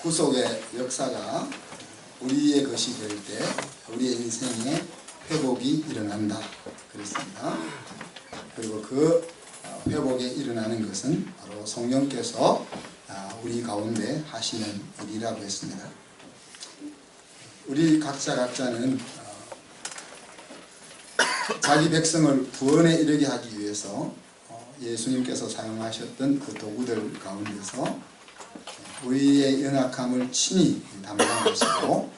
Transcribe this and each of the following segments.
구속의 역사가 우리의 것이 될 때 우리의 인생에 회복이 일어난다 그랬습니다. 그리고 그 회복에 일어나는 것은 바로 성령께서 우리 가운데 하시는 일이라고 했습니다. 우리 각자는 자기 백성을 구원에 이르게 하기 위해서 예수님께서 사용하셨던 그 도구들 가운데서 우리의 연약함을 친히 담당하시고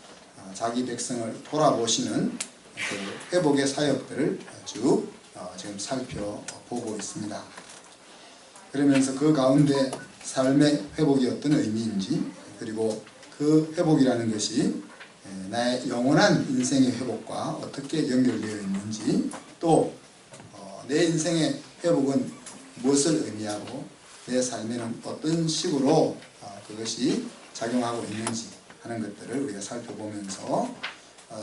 자기 백성을 돌아보시는 그 회복의 사역들을 쭉 지금 살펴보고 있습니다. 그러면서 그 가운데 삶의 회복이 어떤 의미인지, 그리고 그 회복이라는 것이 나의 영원한 인생의 회복과 어떻게 연결되어 있는지, 또 내 인생의 회복은 무엇을 의미하고 내 삶에는 어떤 식으로 그것이 작용하고 있는지 하는 것들을 우리가 살펴보면서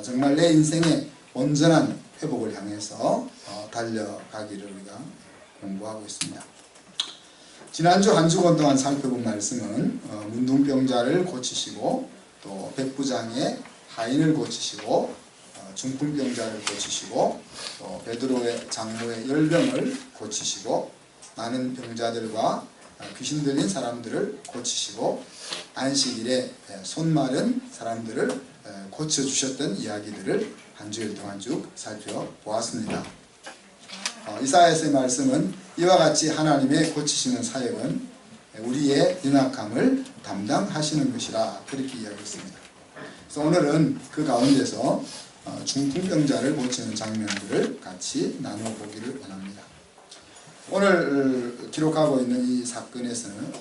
정말 내 인생의 온전한 회복을 향해서 달려가기를 우리가 공부하고 있습니다. 지난주 한 주간 동안 살펴본 말씀은 문둥병자를 고치시고, 또 백부장의 하인을 고치시고, 중풍병자를 고치시고, 또 베드로의 장로의 열병을 고치시고, 많은 병자들과 귀신 들린 사람들을 고치시고, 안식일에 손 마른 사람들을 고쳐주셨던 이야기들을 한 주일 동안 쭉 살펴보았습니다. 이사야서의 말씀은 이와 같이 하나님의 고치시는 사역은 우리의 연약함을 담당하시는 것이라 그렇게 이야기했습니다. 그래서 오늘은 그 가운데서 중풍병자를 고치는 장면들을 같이 나눠보기를 원합니다. 오늘 기록하고 있는 이 사건에서는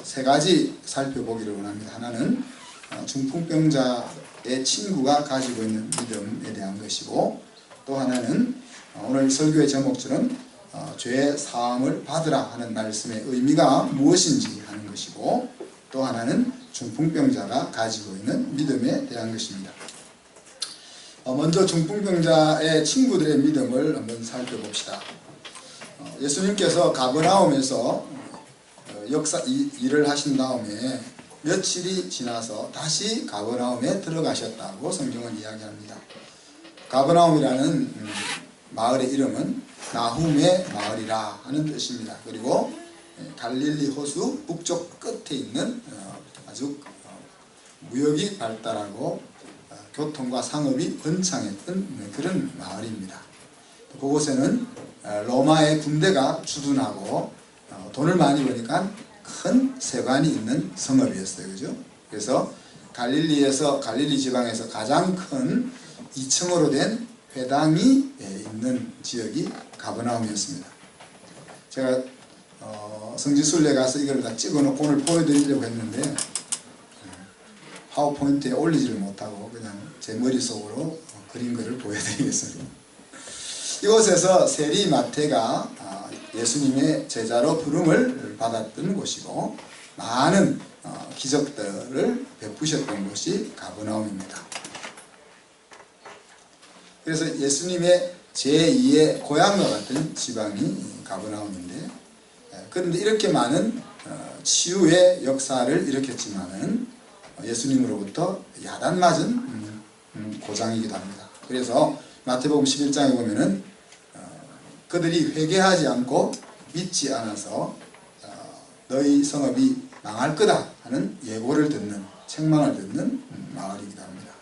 세 가지 살펴보기를 원합니다. 하나는 중풍병자의 친구가 가지고 있는 믿음에 대한 것이고, 또 하나는 오늘 설교의 제목처럼 죄의 사함을 받으라 하는 말씀의 의미가 무엇인지 하는 것이고, 또 하나는 중풍병자가 가지고 있는 믿음에 대한 것입니다. 먼저 중풍병자의 친구들의 믿음을 한번 살펴봅시다. 예수님께서 가버나움에서 일을 하신 다음에 며칠이 지나서 다시 가버나움에 들어가셨다고 성경은 이야기합니다. 가버나움이라는 마을의 이름은 나훔의 마을이라 하는 뜻입니다. 그리고 갈릴리 호수 북쪽 끝에 있는 아주 무역이 발달하고 교통과 상업이 번창했던 그런 마을입니다. 그곳에는 로마의 군대가 주둔하고 돈을 많이 버니까 큰 세관이 있는 성읍이었어요. 그죠? 그래서 갈릴리 지방에서 가장 큰 2층으로 된 회당이 있는 지역이 가버나움이었습니다. 제가 성지순례 가서 이걸 다 찍어놓고 오늘 보여드리려고 했는데 파워포인트에 올리지를 못하고 그냥 제 머릿속으로 그린 것을 보여드리겠습니다. 이곳에서 세리 마태가 예수님의 제자로 부름을 받았던 곳이고, 많은 기적들을 베푸셨던 곳이 가버나움입니다. 그래서 예수님의 제2의 고향과 같은 지방이 가버나움인데, 그런데 이렇게 많은 치유의 역사를 일으켰지만은 예수님으로부터 야단맞은 고장이기도 합니다. 그래서 마태복음 11장에 보면은 그들이 회개하지 않고 믿지 않아서 너희 성읍이 망할 거다 하는 예고를 듣는, 책망을 듣는 마을이기도 합니다.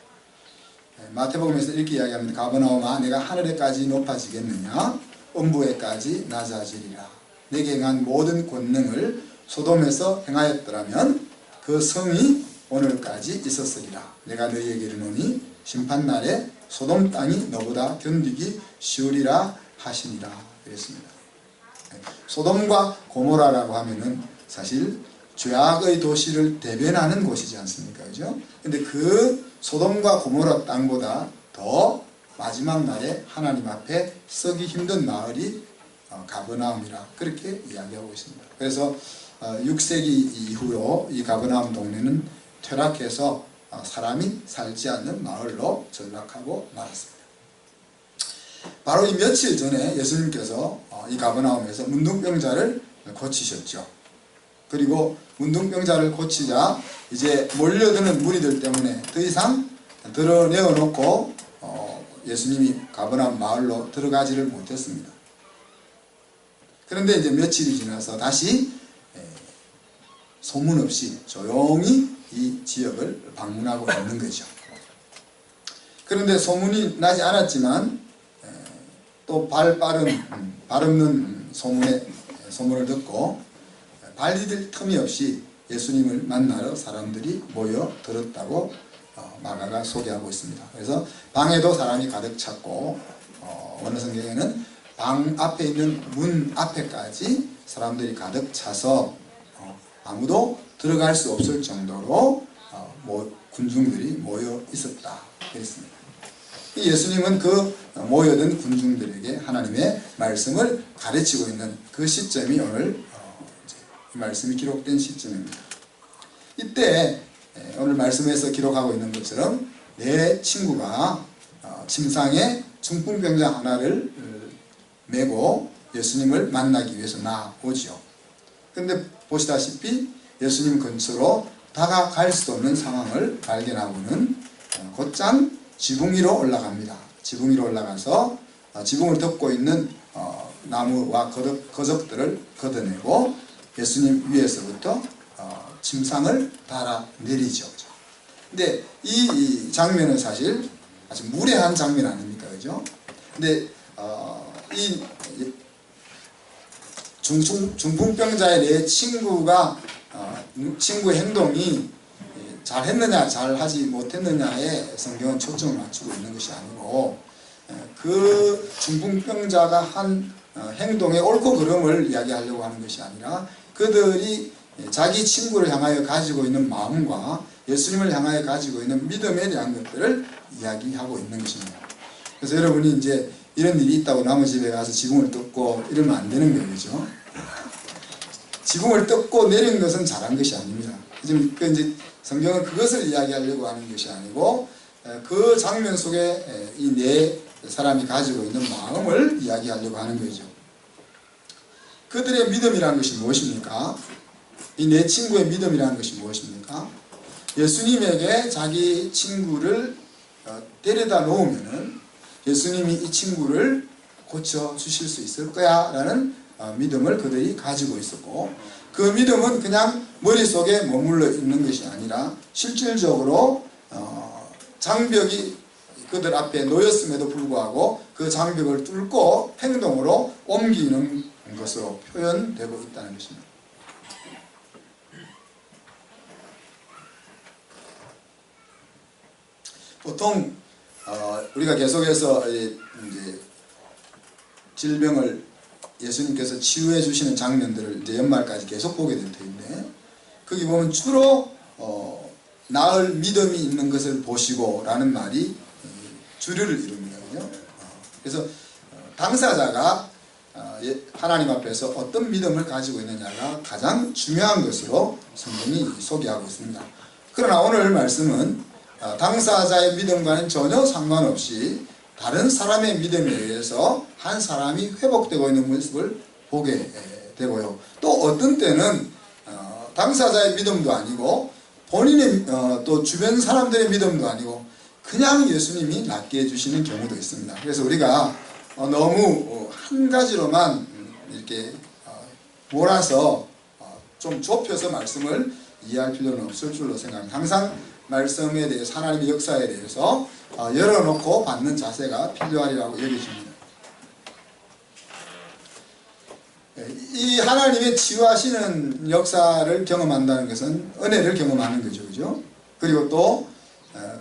마태복음에서 이렇게 이야기합니다. 가버나움아, 내가 하늘에까지 높아지겠느냐? 음부에까지 낮아지리라. 내게 행한 모든 권능을 소돔에서 행하였더라면 그 성이 오늘까지 있었으리라. 내가 너희에게 이르노니 심판날에 소돔 땅이 너보다 견디기 쉬우리라 하시니라 그랬습니다. 소돔과 고모라라고 하면은 사실 죄악의 도시를 대변하는 곳이지 않습니까? 그죠? 근데 그 소돔과 고모라 땅보다 더 마지막 날에 하나님 앞에 서기 힘든 마을이 가버나움이라 그렇게 이야기하고 있습니다. 그래서 6세기 이후로 이 가버나움 동네는 퇴락해서 사람이 살지 않는 마을로 전락하고 말았습니다. 바로 이 며칠 전에 예수님께서 이 가버나움에서 문둥병자를 고치셨죠. 그리고 문둥병자를 고치자 이제 몰려드는 무리들 때문에 더 이상 드러내어 놓고 예수님이 가버나움 마을로 들어가지를 못했습니다. 그런데 이제 며칠이 지나서 다시 소문 없이 조용히 이 지역을 방문하고 있는 거죠. 그런데 소문이 나지 않았지만 또 발 없는 소문을 듣고 발 디딜 틈이 없이 예수님을 만나러 사람들이 모여 들었다고 마가가 소개하고 있습니다. 그래서 방에도 사람이 가득 찼고 어느 성경에는 방 앞에 있는 문 앞에까지 사람들이 가득 차서 아무도 들어갈 수 없을 정도로 군중들이 모여 있었다 그랬습니다. 예수님은 그 모여든 군중들에게 하나님의 말씀을 가르치고 있는 그 시점이 오늘 이 말씀이 기록된 시점입니다. 이때 오늘 말씀에서 기록하고 있는 것처럼 내 친구가 침상에 중풍병자 하나를 메고 예수님을 만나기 위해서 나오죠. 그런데 보시다시피 예수님 근처로 다가갈 수 없는 상황을 발견하고는 곧장 지붕 위로 올라갑니다. 지붕 위로 올라가서 지붕을 덮고 있는 나무와 거적들을 걷어내고 예수님 위에서부터 침상을 달아내리죠. 근데 이 장면은 사실 아주 무례한 장면 아닙니까? 그죠? 근데 이 중풍병자의 내 친구가 친구의 행동이 잘했느냐 잘하지 못했느냐에 성경은 초점을 맞추고 있는 것이 아니고 그 중풍병자가 한 행동의 옳고 그름을 이야기하려고 하는 것이 아니라 그들이 자기 친구를 향하여 가지고 있는 마음과 예수님을 향하여 가지고 있는 믿음에 대한 것들을 이야기하고 있는 것입니다. 그래서 여러분이 이제 이런 일이 있다고 남의 집에 가서 지붕을 뜯고 이러면 안 되는 거예요. 그죠? 지붕을 뜯고 내린 것은 잘한 것이 아닙니다. 이제 성경은 그것을 이야기하려고 하는 것이 아니고 그 장면 속에 이 네 사람이 가지고 있는 마음을 이야기하려고 하는 거죠. 그들의 믿음이라는 것이 무엇입니까? 이 내 친구의 믿음이라는 것이 무엇입니까? 예수님에게 자기 친구를 데려다 놓으면은 예수님이 이 친구를 고쳐주실 수 있을 거야 라는 믿음을 그들이 가지고 있었고 그 믿음은 그냥 머릿속에 머물러 있는 것이 아니라 실질적으로 장벽이 그들 앞에 놓였음에도 불구하고 그 장벽을 뚫고 행동으로 옮기는 것으로 표현되고 있다는 것입니다. 보통 우리가 계속해서 이제 질병을 예수님께서 치유해 주시는 장면들을 이제 연말까지 계속 보게 될 텐데 거기 보면 주로 나을 믿음이 있는 것을 보시고 라는 말이 주류를 이룹니다. 그죠? 그래서 당사자가 하나님 앞에서 어떤 믿음을 가지고 있느냐가 가장 중요한 것으로 성경이 소개하고 있습니다. 그러나 오늘 말씀은 당사자의 믿음과는 전혀 상관없이 다른 사람의 믿음에 의해서 한 사람이 회복되고 있는 모습을 보게 되고요. 또 어떤 때는 당사자의 믿음도 아니고 본인의 또 주변 사람들의 믿음도 아니고 그냥 예수님이 낫게 해주시는 경우도 있습니다. 그래서 우리가 너무 한 가지로만 이렇게 몰아서 좀 좁혀서 말씀을 이해할 필요는 없을 줄로 생각합니다. 항상 말씀에 대해서 하나님의 역사에 대해서 열어놓고 받는 자세가 필요하리라고 여겨집니다. 이 하나님의 치유하시는 역사를 경험한다는 것은 은혜를 경험하는 거죠. 그죠? 그리고 또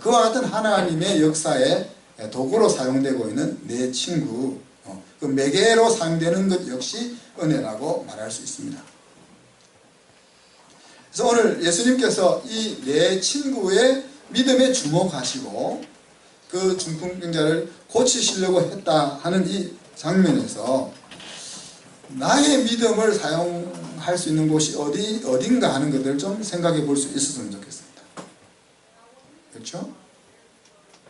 그와 같은 하나님의 역사에 도구로 사용되고 있는 내 친구, 그 매개로 사용되는 것 역시 은혜라고 말할 수 있습니다. 그래서 오늘 예수님께서 이 내 친구의 믿음에 주목하시고 그 중풍병자를 고치시려고 했다 하는 이 장면에서 나의 믿음을 사용할 수 있는 곳이 어딘가 하는 것들을 좀 생각해 볼 수 있었으면 좋겠습니다. 그렇죠?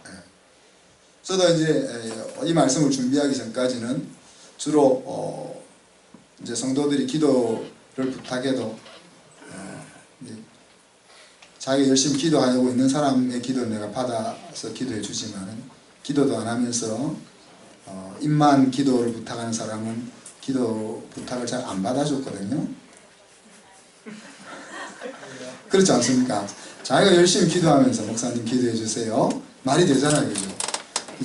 네. 저도 이제 이 말씀을 준비하기 전까지는 주로 이제 성도들이 기도를 부탁해도 자기가 열심히 기도하고 있는 사람의 기도는 내가 받아서 기도해 주지만 기도도 안 하면서 입만 기도를 부탁하는 사람은 기도 부탁을 잘 안 받아줬거든요. 그렇지 않습니까? 자기가 열심히 기도하면서 목사님 기도해 주세요 말이 되잖아요. 그죠?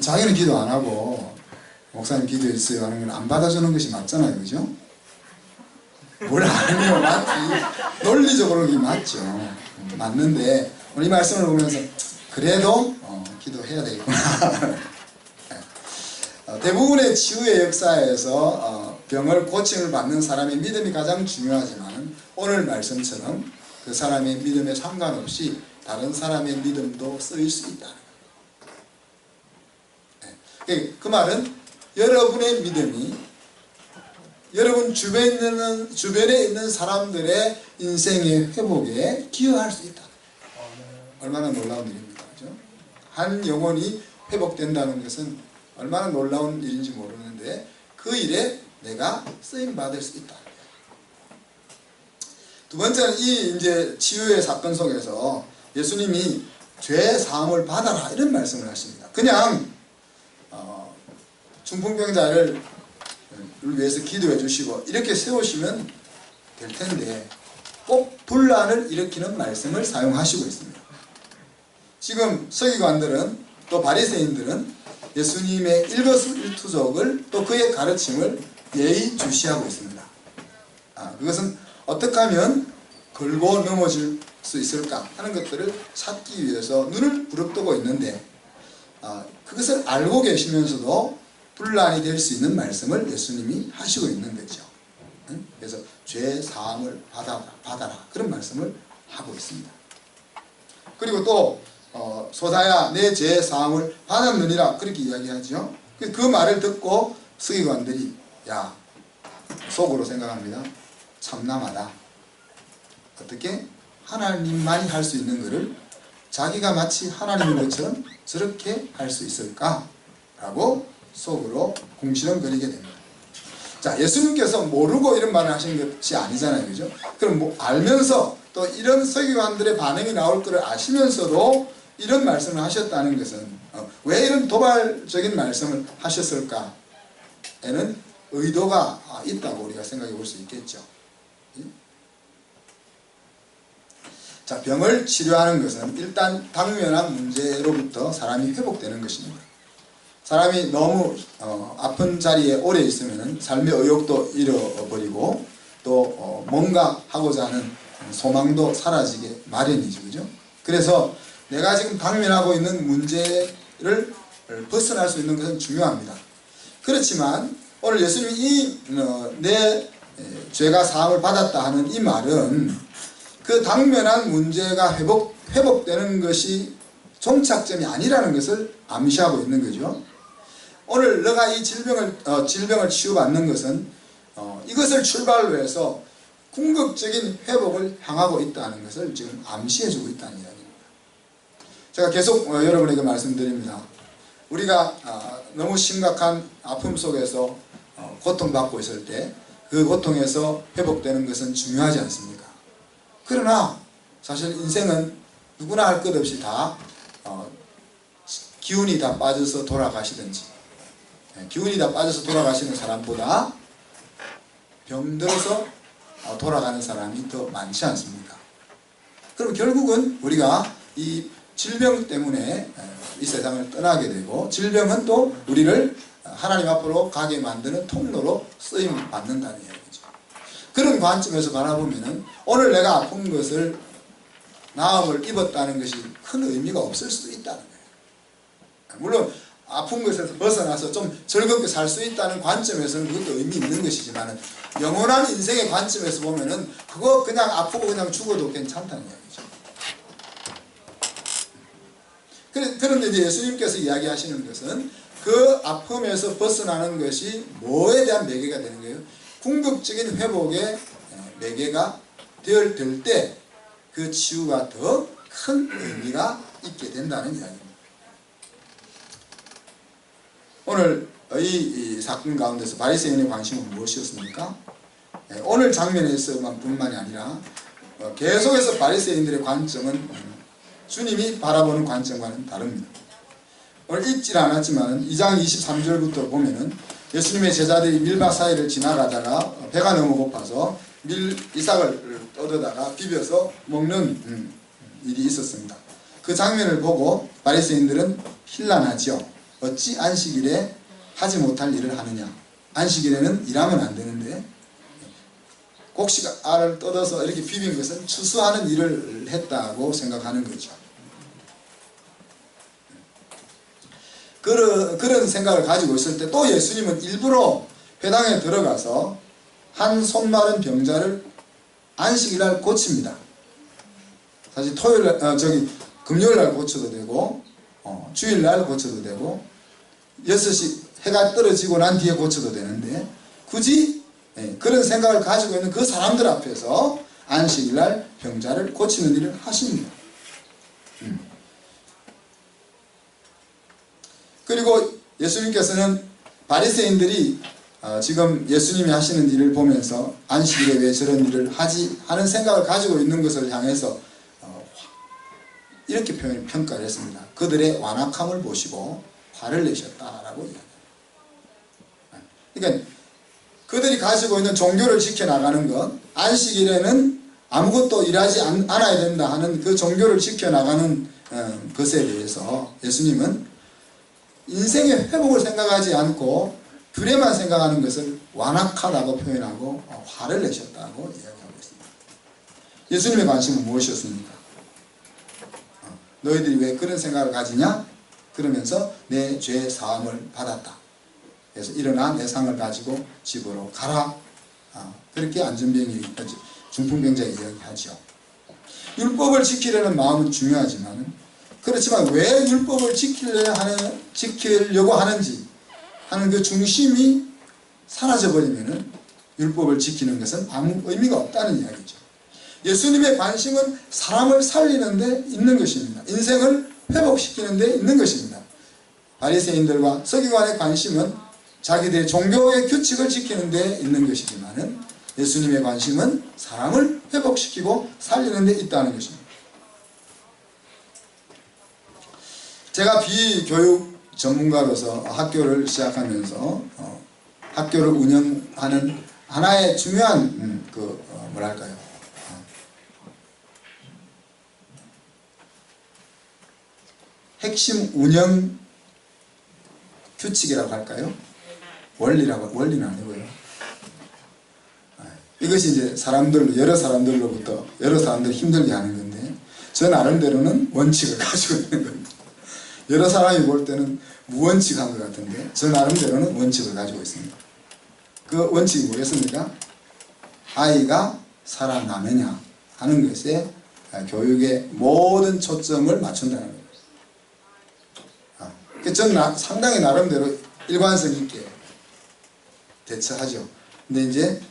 자기는 기도 안 하고 목사님 기도해 주세요 하는 건 안 받아주는 것이 맞잖아요. 그죠? 뭘 아니에요. 맞지. 논리적으로 그게 맞죠. 맞는데 오늘 이 말씀을 보면서 그래도 기도해야 되겠구나. 대부분의 치유의 역사에서 병을 고침을 받는 사람의 믿음이 가장 중요하지만 오늘 말씀처럼 그 사람의 믿음에 상관없이 다른 사람의 믿음도 쓰일 수 있다는 거예요. 그 말은 여러분의 믿음이 여러분 주변에 있는 사람들의 인생의 회복에 기여할 수 있다. 얼마나 놀라운 일입니까? 그죠? 한 영혼이 회복된다는 것은 얼마나 놀라운 일인지 모르는데 그 일에 내가 쓰임 받을 수 있다. 두 번째는 이 이제 치유의 사건 속에서 예수님이 죄 사함을 받아라 이런 말씀을 하십니다. 그냥 중풍병자를 위해서 기도해 주시고 이렇게 세우시면 될 텐데 꼭 분란을 일으키는 말씀을 사용하시고 있습니다. 지금 서기관들은 또 바리새인들은 예수님의 일거수일투족을 또 그의 가르침을 예의주시하고 있습니다. 그것은 어떻게 하면 걸고 넘어질 수 있을까 하는 것들을 찾기 위해서 눈을 부릅뜨고 있는데 그것을 알고 계시면서도 분란이 될 수 있는 말씀을 예수님이 하시고 있는 거죠. 그래서 죄 사함을 받아라 그런 말씀을 하고 있습니다. 그리고 또 소다야 내 죄 사함을 받았느니라 그렇게 이야기하죠. 그 말을 듣고 서기관들이 야 속으로 생각합니다. 참남하다. 어떻게 하나님만이 할 수 있는 것을 자기가 마치 하나님인 것처럼 저렇게 할 수 있을까? 라고 속으로 궁시렁거리게 됩니다. 자, 예수님께서 모르고 이런 말을 하신 것이 아니잖아요. 그죠? 그럼 뭐 알면서 또 이런 서기관들의 반응이 나올 것을 아시면서도 이런 말씀을 하셨다는 것은 왜 이런 도발적인 말씀을 하셨을까? 에는 의도가 있다고 우리가 생각해 볼 수 있겠죠. 자, 병을 치료하는 것은 일단 당면한 문제로부터 사람이 회복되는 것입니다. 사람이 너무 아픈 자리에 오래 있으면 삶의 의욕도 잃어버리고 또 뭔가 하고자 하는 소망도 사라지게 마련이죠. 그죠? 그래서 내가 지금 당면하고 있는 문제를 벗어날 수 있는 것은 중요합니다. 그렇지만 오늘 예수님이 내 죄가 사함을 받았다 하는 이 말은 그 당면한 문제가 회복되는 것이 종착점이 아니라는 것을 암시하고 있는 거죠. 오늘 너가 이 질병을 치유받는 것은 이것을 출발로 해서 궁극적인 회복을 향하고 있다는 것을 지금 암시해주고 있다는 이야기입니다. 제가 계속 여러분에게 말씀드립니다. 우리가 너무 심각한 아픔 속에서 고통받고 있을 때 그 고통에서 회복되는 것은 중요하지 않습니까? 그러나 사실 인생은 누구나 할 것 없이 다 기운이 다 빠져서 돌아가시든지 기운이 다 빠져서 돌아가시는 사람보다 병들어서 돌아가는 사람이 더 많지 않습니까? 그럼 결국은 우리가 이 질병 때문에 이 세상을 떠나게 되고 질병은 또 우리를 하나님 앞으로 가게 만드는 통로로 쓰임을 받는다는 이야기죠. 그런 관점에서 바라보면 오늘 내가 아픈 것을 나음을 입었다는 것이 큰 의미가 없을 수도 있다는 거예요. 물론 아픈 것에서 벗어나서 좀 즐겁게 살 수 있다는 관점에서는 그것도 의미 있는 것이지만 영원한 인생의 관점에서 보면은 그거 그냥 아프고 그냥 죽어도 괜찮다는 이야기죠. 그런데 이제 예수님께서 이야기하시는 것은 그 아픔에서 벗어나는 것이 뭐에 대한 매개가 되는 거예요? 궁극적인 회복의 매개가 될 때 그 치유가 더 큰 의미가 있게 된다는 이야기입니다. 오늘 이 사건 가운데서 바리새인의 관심은 무엇이었습니까? 오늘 장면에서만 뿐만이 아니라 계속해서 바리새인들의 관점은 주님이 바라보는 관점과는 다릅니다. 오늘 읽질 않았지만 2장 23절부터 보면은 예수님의 제자들이 밀밭 사이를 지나가다가 배가 너무 고파서 이삭을 뜯어다가 비벼서 먹는 일이 있었습니다. 그 장면을 보고 바리새인들은 혼란하지요. 어찌 안식일에 하지 못할 일을 하느냐. 안식일에는 일하면 안 되는데 곡식알을 뜯어서 이렇게 비빈 것은 추수하는 일을 했다고 생각하는 거죠. 그런 생각을 가지고 있을 때 또 예수님은 일부러 회당에 들어가서 한 손 마른 병자를 안식일날 고칩니다. 사실 금요일날 고쳐도 되고 주일날 고쳐도 되고 6시 해가 떨어지고 난 뒤에 고쳐도 되는데 굳이 그런 생각을 가지고 있는 그 사람들 앞에서 안식일날 병자를 고치는 일을 하십니다. 그리고 예수님께서는 바리새인들이 지금 예수님이 하시는 일을 보면서 안식일에 왜 저런 일을 하지 하는 생각을 가지고 있는 것을 향해서 이렇게 평가를 했습니다. 그들의 완악함을 보시고 화를 내셨다라고 이야기합니다. 그러니까 그들이 가지고 있는 종교를 지켜나가는 것, 안식일에는 아무것도 일하지 않아야 된다 하는 그 종교를 지켜나가는 것에 대해서 예수님은 인생의 회복을 생각하지 않고 불에만 생각하는 것을 완악하다고 표현하고 화를 내셨다고 이야기하고 있습니다. 예수님의 관심은 무엇이었습니까? 너희들이 왜 그런 생각을 가지냐? 그러면서 내 죄 사함을 받았다. 그래서 일어나 내 상을 가지고 집으로 가라. 그렇게 중풍병자에 이야기하죠. 율법을 지키려는 마음은 중요하지만 그렇지만 왜 율법을 지키려고 하는지 하는 그 중심이 사라져버리면 율법을 지키는 것은 아무 의미가 없다는 이야기죠. 예수님의 관심은 사람을 살리는 데 있는 것입니다. 인생을 회복시키는 데 있는 것입니다. 바리새인들과 서기관의 관심은 자기들의 종교의 규칙을 지키는 데 있는 것이지만 예수님의 관심은 사람을 회복시키고 살리는 데 있다는 것입니다. 제가 비교육 전문가로서 학교를 시작하면서 학교를 운영하는 하나의 중요한 핵심 운영 규칙이라고 할까요? 원리는 아니고요. 이것이 이제 여러 사람들을 힘들게 하는 건데 저 나름대로는 원칙을 가지고 있는 겁니다. 여러 사람이 볼 때는 무원칙한 것 같은데 저 나름대로는 원칙을 가지고 있습니다. 그 원칙이 뭐겠습니까? 아이가 살아나느냐 하는 것에 교육의 모든 초점을 맞춘다는 거예요. 저는 상당히 나름대로 일관성 있게 대처하죠. 근데 이제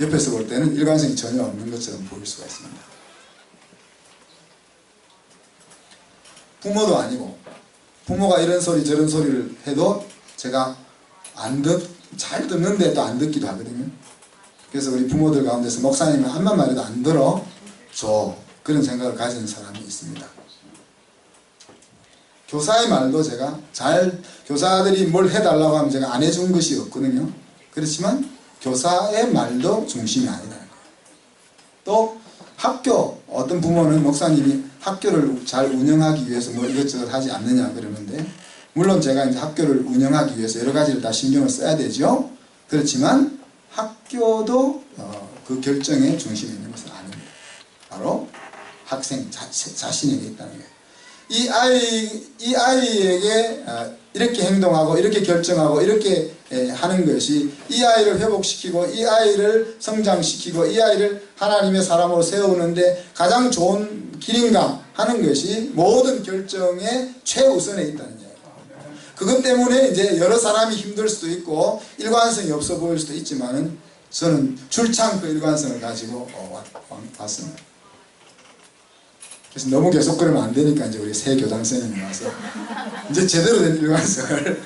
옆에서 볼 때는 일관성이 전혀 없는 것처럼 보일 수가 있습니다. 부모도 아니고 부모가 이런 소리 저런 소리를 해도 제가 잘 듣는데 또 안 듣기도 하거든요. 그래서 우리 부모들 가운데서 목사님은 한만 말해도 안 들어줘 그런 생각을 가지는 사람이 있습니다. 교사의 말도 제가 교사들이 뭘 해달라고 하면 제가 안 해준 것이 없거든요. 그렇지만 교사의 말도 중심이 아니라는 거예요. 또 어떤 부모는 목사님이 학교를 잘 운영하기 위해서 뭐 이것저것 하지 않느냐 그러는데 물론 제가 이제 학교를 운영하기 위해서 여러 가지를 다 신경을 써야 되죠. 그렇지만 학교도 그 결정의 중심에 있는 것은 아닙니다. 바로 학생 자신에게 있다는 거예요. 이 아이에게 이렇게 행동하고 이렇게 결정하고 이렇게 하는 것이 이 아이를 회복시키고 이 아이를 성장시키고 이 아이를 하나님의 사람으로 세우는데 가장 좋은 길인가 하는 것이 모든 결정의 최우선에 있다는 이야기예요. 그것 때문에 이제 여러 사람이 힘들 수도 있고 일관성이 없어 보일 수도 있지만은 저는 줄창 그 일관성을 가지고 왔습니다. 그래서 너무 계속 그러면 안 되니까 이제 우리 새 교장선생님이 와서 이제 제대로 된 일관성을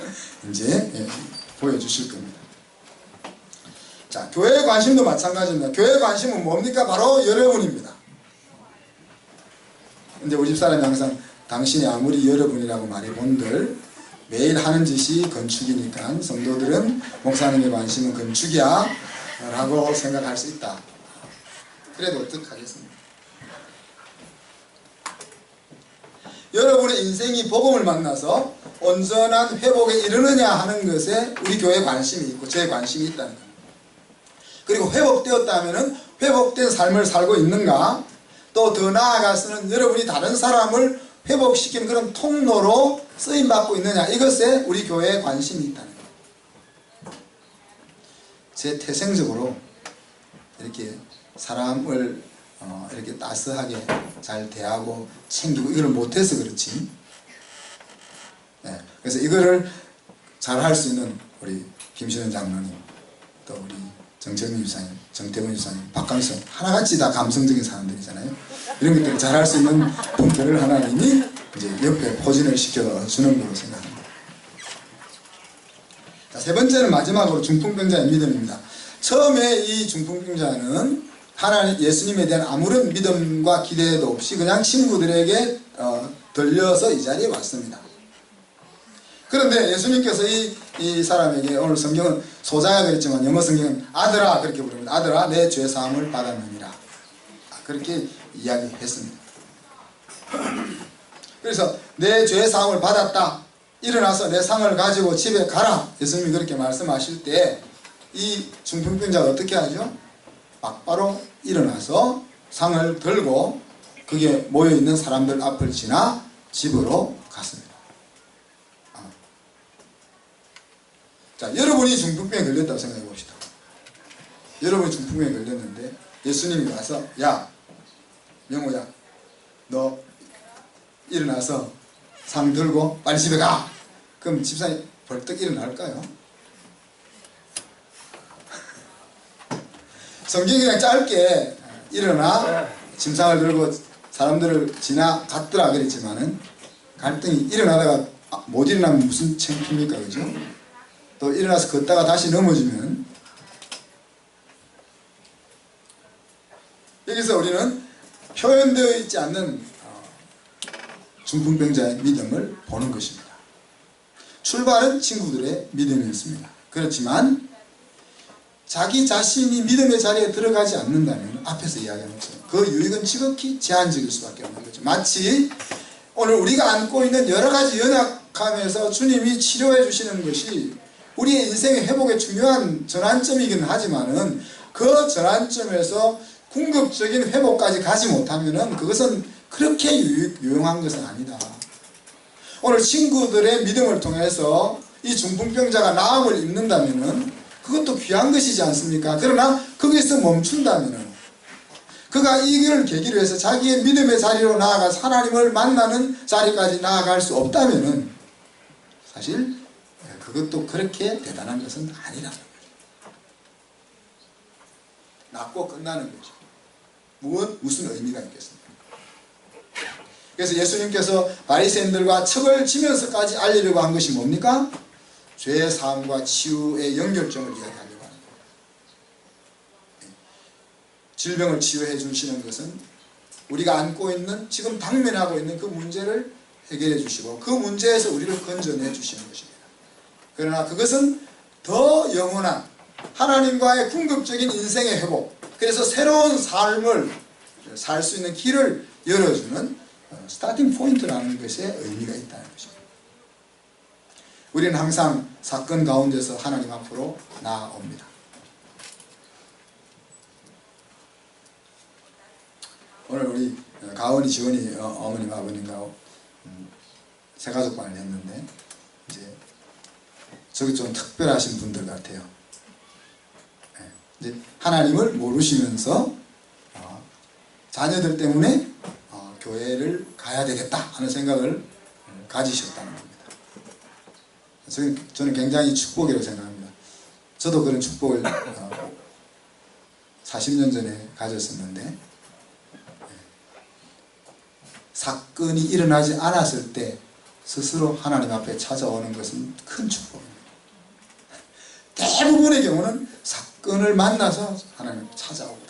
이제 보여주실 겁니다. 자, 교회의 관심도 마찬가지입니다. 교회의 관심은 뭡니까? 바로 여러분입니다. 이제 우리 집사람이 항상 당신이 아무리 여러분이라고 말해본들 매일 하는 짓이 건축이니까 성도들은 목사님의 관심은 건축이야 라고 생각할 수 있다. 그래도 어떡하겠습니까? 여러분의 인생이 복음을 만나서 온전한 회복에 이르느냐 하는 것에 우리 교회에 관심이 있고 저에 관심이 있다는 겁니다. 그리고 회복되었다면 회복된 삶을 살고 있는가, 또 더 나아가서는 여러분이 다른 사람을 회복시키는 그런 통로로 쓰임받고 있느냐, 이것에 우리 교회에 관심이 있다는 겁니다. 제 태생적으로 이렇게 사람을 이렇게 따스하게 잘 대하고 챙기고 이걸 못해서 그렇지. 네, 그래서 이거를 잘 할 수 있는 우리 김신현 장로님, 또 우리 정철민 집사님, 정태근 집사님, 박강성, 하나같이 다 감성적인 사람들이잖아요. 이런 것들을 잘 할 수 있는 분들을 하나님이 이제 옆에 포진을 시켜주는 걸로 생각합니다. 자, 세 번째는 마지막으로 중풍병자의 믿음입니다. 처음에 이 중풍병자는 하나님 예수님에 대한 아무런 믿음과 기대도 없이 그냥 친구들에게 들려서 이 자리에 왔습니다. 그런데 예수님께서 이 사람에게, 오늘 성경은 소자가 그랬지만 영어 성경은 아들아 그렇게 부릅니다. 아들아 내 죄사함을 받았느니라, 그렇게 이야기했습니다. 그래서 내 죄사함을 받았다, 일어나서 내 상을 가지고 집에 가라, 예수님이 그렇게 말씀하실 때 이 중풍병자가 어떻게 하죠? 막바로 일어나서 상을 들고 그게 모여있는 사람들 앞을 지나 집으로 갔습니다. 자, 여러분이 중풍병에 걸렸다고 생각해 봅시다. 여러분이 중풍병에 걸렸는데 예수님이 와서 야 명호야 너 일어나서 상 들고 빨리 집에 가. 그럼 집사님 벌떡 일어날까요? 성경이 그냥 짧게 일어나 짐상을 들고 사람들을 지나갔더라 그랬지만은 갈등이 일어나다가 못 일어나면 무슨 창피입니까, 그죠? 또 일어나서 걷다가 다시 넘어지면, 여기서 우리는 표현되어 있지 않는 중풍병자의 믿음을 보는 것입니다. 출발은 친구들의 믿음이었습니다. 그렇지만 자기 자신이 믿음의 자리에 들어가지 않는다면 앞에서 이야기한 것처럼 그 유익은 지극히 제한적일 수밖에 없는 거죠. 마치 오늘 우리가 안고 있는 여러 가지 연약함에서 주님이 치료해 주시는 것이 우리의 인생의 회복에 중요한 전환점이긴 하지만은 그 전환점에서 궁극적인 회복까지 가지 못하면은 그것은 그렇게 유용한 것은 아니다. 오늘 친구들의 믿음을 통해서 이 중풍병자가 나음을 입는다면은 그것도 귀한 것이지 않습니까? 그러나 거기서 멈춘다면은, 그가 이걸 계기로 해서 자기의 믿음의 자리로 나아가서 하나님을 만나는 자리까지 나아갈 수 없다면은 사실 그것도 그렇게 대단한 것은 아니라는 거죠. 낫고 끝나는 거죠. 무슨 의미가 있겠습니까? 그래서 예수님께서 바리새인들과 척을 지면서까지 알리려고 한 것이 뭡니까? 죄의 사함과 치유의 연결점을 이야기하려고 하는 겁니다. 질병을 치유해 주시는 것은 우리가 안고 있는, 지금 당면하고 있는 그 문제를 해결해 주시고 그 문제에서 우리를 건져내 주시는 것입니다. 그러나 그것은 더 영원한 하나님과의 궁극적인 인생의 회복, 그래서 새로운 삶을 살 수 있는 길을 열어주는 스타팅 포인트라는 것에 의미가 있다는 것입니다. 우리는 항상 사건 가운데서 하나님 앞으로 나아옵니다. 오늘 우리 가은이, 지원이 어머님 아버님과 새가족반을 했는데 이제 저기 좀 특별하신 분들 같아요. 이제 하나님을 모르시면서 자녀들 때문에 교회를 가야 되겠다 하는 생각을 가지셨다는 겁니다. 저는 굉장히 축복이라고 생각합니다. 저도 그런 축복을 40년 전에 가졌었는데, 사건이 일어나지 않았을 때 스스로 하나님 앞에 찾아오는 것은 큰 축복입니다. 대부분의 경우는 사건을 만나서 하나님 찾아오거든요.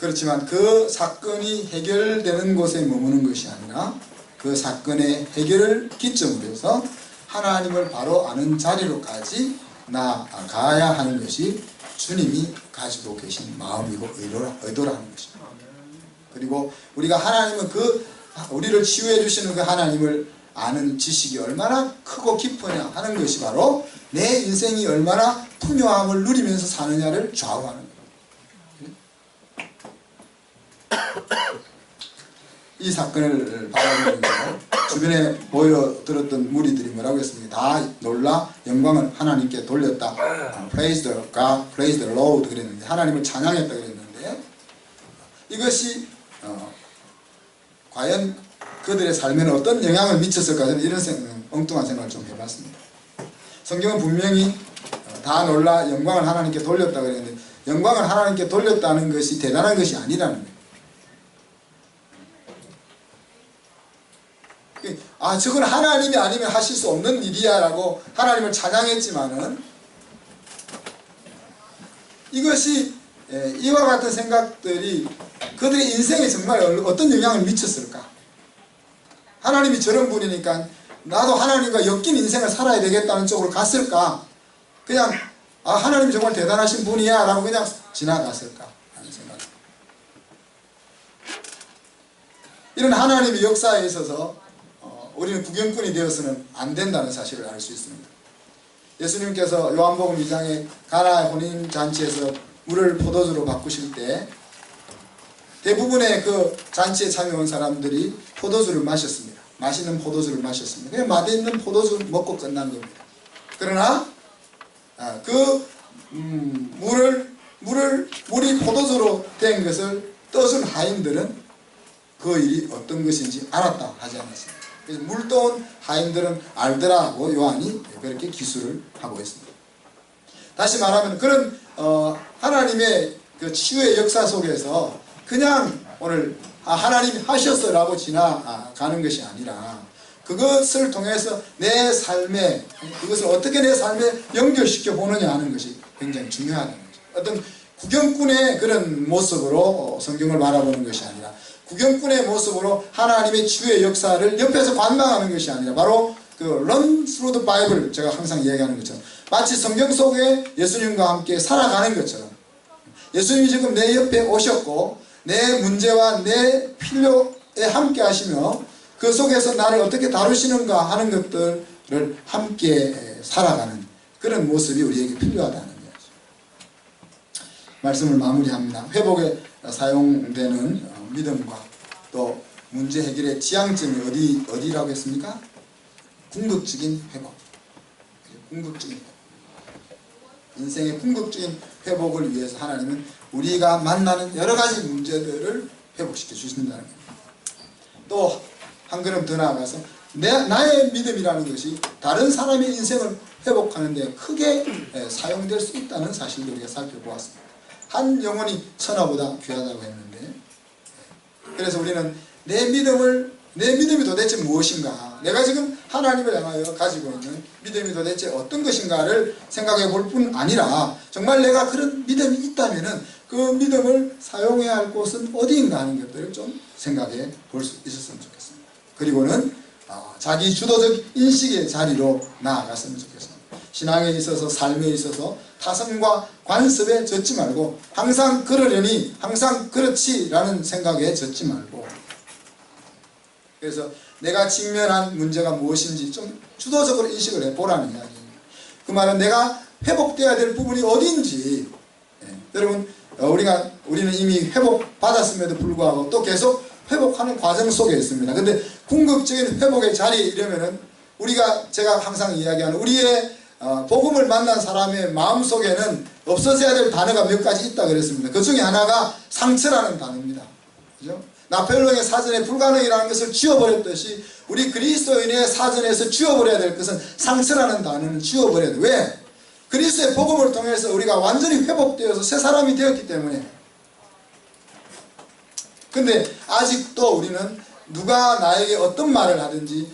그렇지만 그 사건이 해결되는 곳에 머무는 것이 아니라 그 사건의 해결을 기점으로 해서 하나님을 바로 아는 자리로까지 나아가야 하는 것이 주님이 가지고 계신 마음이고 의도라는 것입니다. 그리고 우리가 하나님은 우리를 치유해 주시는 그 하나님을 아는 지식이 얼마나 크고 깊으냐 하는 것이 바로 내 인생이 얼마나 풍요함을 누리면서 사느냐를 좌우하는 거예요. 이 사건을 바라보면서 주변에 보여들었던 무리들이 뭐라고 했습니까? 다 놀라 영광을 하나님께 돌렸다. Praise the God, praise the Lord 그랬는데, 하나님을 찬양했다 그랬는데, 이것이 과연 그들의 삶에는 어떤 영향을 미쳤을까? 저는 이런 엉뚱한 생각을 좀 해봤습니다. 성경은 분명히 다 놀라 영광을 하나님께 돌렸다 그랬는데, 영광을 하나님께 돌렸다는 것이 대단한 것이 아니라는 거예요. 저건 하나님이 아니면 하실 수 없는 일이야 라고 하나님을 찬양했지만은, 이것이 이와 같은 생각들이 그들의 인생에 정말 어떤 영향을 미쳤을까? 하나님이 저런 분이니까 나도 하나님과 엮인 인생을 살아야 되겠다는 쪽으로 갔을까? 그냥 하나님이 정말 대단하신 분이야 라고 그냥 지나갔을까 하는 생각. 이런 하나님의 역사에 있어서 우리는 구경꾼이 되어서는 안 된다는 사실을 알 수 있습니다. 예수님께서 요한복음 2장에 가나의 혼인잔치에서 물을 포도주로 바꾸실 때 대부분의 그 잔치에 참여한 사람들이 포도주를 마셨습니다. 맛있는 포도주를 마셨습니다. 그냥 맛있는 포도주 먹고 끝난 겁니다. 그러나 물이 포도주로 된 것을 떠준 하인들은 그 일이 어떤 것인지 알았다 하지 않았습니다. 그래서 물 떠온 하인들은 알더라고 요한이 그렇게 기술을 하고 있습니다. 다시 말하면 그런 하나님의 그 치유의 역사 속에서 그냥 오늘 하나님이 하셨어 라고 지나가는 것이 아니라 그것을 통해서 내 삶에, 그것을 어떻게 내 삶에 연결시켜 보느냐 하는 것이 굉장히 중요하다는 거죠. 어떤 구경꾼의 그런 모습으로 성경을 바라보는 것이 아니라 구경꾼의 모습으로 하나님의 치유의 역사를 옆에서 관망하는 것이 아니라 바로 그 run through the Bible, 제가 항상 이야기하는 것처럼 마치 성경 속에 예수님과 함께 살아가는 것처럼 예수님이 지금 내 옆에 오셨고 내 문제와 내 필요에 함께 하시며 그 속에서 나를 어떻게 다루시는가 하는 것들을 함께 살아가는 그런 모습이 우리에게 필요하다는 거죠. 말씀을 마무리합니다. 회복에 사용되는 믿음과 또 문제 해결의 지향점이 어디라고 했습니까? 궁극적인 회복. 궁극적인 회복. 인생의 궁극적인 회복을 위해서 하나님은 우리가 만나는 여러 가지 문제들을 회복시켜 주신다는 겁니다. 또 한 걸음 더 나아가서 나의 믿음이라는 것이 다른 사람의 인생을 회복하는 데 크게 사용될 수 있다는 사실을 우리가 살펴보았습니다. 한 영혼이 천하보다 귀하다고 했는데, 그래서 우리는 내 믿음이 도대체 무엇인가, 내가 지금 하나님을 향하여 가지고 있는 믿음이 도대체 어떤 것인가를 생각해 볼 뿐 아니라 정말 내가 그런 믿음이 있다면은 그 믿음을 사용해야 할 곳은 어디인가 하는 것들을 좀 생각해 볼 수 있었으면 좋겠습니다. 그리고는 자기 주도적 인식의 자리로 나아갔으면 좋겠습니다. 신앙에 있어서 삶에 있어서 타성과 관습에 젖지 말고 항상 그러려니 항상 그렇지라는 생각에 젖지 말고, 그래서 내가 직면한 문제가 무엇인지 좀 주도적으로 인식을 해보라는 이야기입니다. 그 말은 내가 회복돼야 될 부분이 어딘지, 여러분 우리는 이미 회복받았음에도 불구하고 또 계속 회복하는 과정 속에 있습니다. 근데 궁극적인 회복의 자리에 이르면은 제가 항상 이야기하는 우리의 복음을 만난 사람의 마음속에는 없어져야 될 단어가 몇 가지 있다 그랬습니다. 그 중에 하나가 상처라는 단어입니다. 그죠? 나폴레옹의 사전에 불가능이라는 것을 지워버렸듯이 우리 그리스도인의 사전에서 지워버려야 될 것은 상처라는 단어는 지워버려야 돼요. 왜? 그리스도의 복음을 통해서 우리가 완전히 회복되어서 새 사람이 되었기 때문에. 근데 아직도 우리는 누가 나에게 어떤 말을 하든지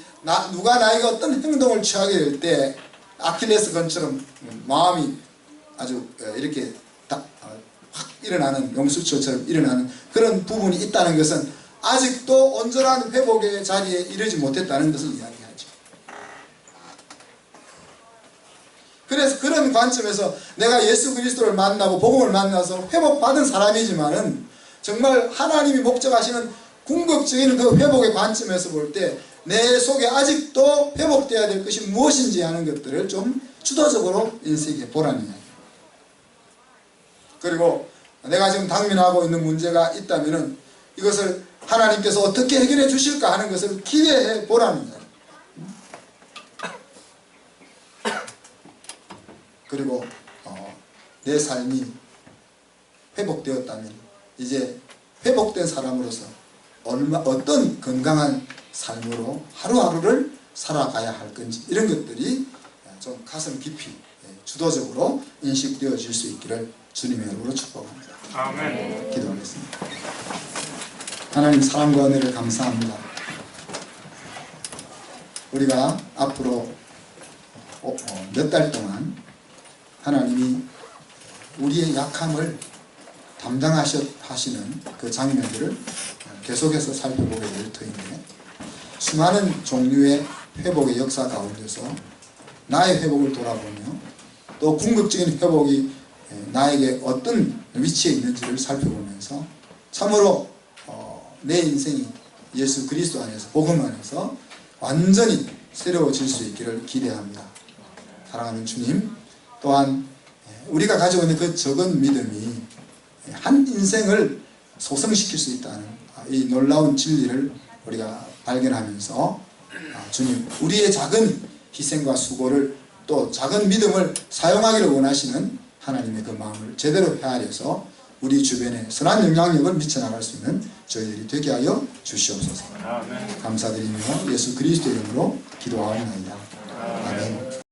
누가 나에게 어떤 행동을 취하게 될 때 아킬레스건처럼 마음이 아주 이렇게 확 일어나는 용수철처럼 일어나는 그런 부분이 있다는 것은 아직도 온전한 회복의 자리에 이르지 못했다는 것을 이야기하죠. 그래서 그런 관점에서 내가 예수 그리스도를 만나고 복음을 만나서 회복받은 사람이지만은 정말 하나님이 목적하시는 궁극적인 그 회복의 관점에서 볼 때 내 속에 아직도 회복되어야 될 것이 무엇인지 하는 것들을 좀 주도적으로 인식해 보라는 이야기입니다. 그리고 내가 지금 당면하고 있는 문제가 있다면은 이것을 하나님께서 어떻게 해결해 주실까 하는 것을 기대해 보라는 이야기입니다. 그리고 내 삶이 회복되었다면 이제 회복된 사람으로서 어떤 건강한 삶으로 하루하루를 살아가야 할 건지 이런 것들이 좀 가슴 깊이 주도적으로 인식되어질 수 있기를 주님의 이름으로 축복합니다. 아멘. 기도하겠습니다. 하나님 사랑과 은혜를 감사합니다. 우리가 앞으로 몇 달 동안 하나님이 우리의 약함을 담당하시는 그 장면들을 계속해서 살펴보게 될 터인데 수많은 종류의 회복의 역사 가운데서 나의 회복을 돌아보며 또 궁극적인 회복이 나에게 어떤 위치에 있는지를 살펴보면서 참으로 내 인생이 예수 그리스도 안에서 복음 안에서 완전히 새로워질 수 있기를 기대합니다. 사랑하는 주님, 또한 우리가 가지고 있는 그 적은 믿음이 한 인생을 소성시킬 수 있다는 이 놀라운 진리를 우리가 발견하면서 주님, 우리의 작은 희생과 수고를 또 작은 믿음을 사용하기를 원하시는 하나님의 그 마음을 제대로 헤아려서 우리 주변에 선한 영향력을 미쳐나갈 수 있는 저희들이 되게 하여 주시옵소서. 감사드리며 예수 그리스도 이름으로 기도하옵나이다. 아멘.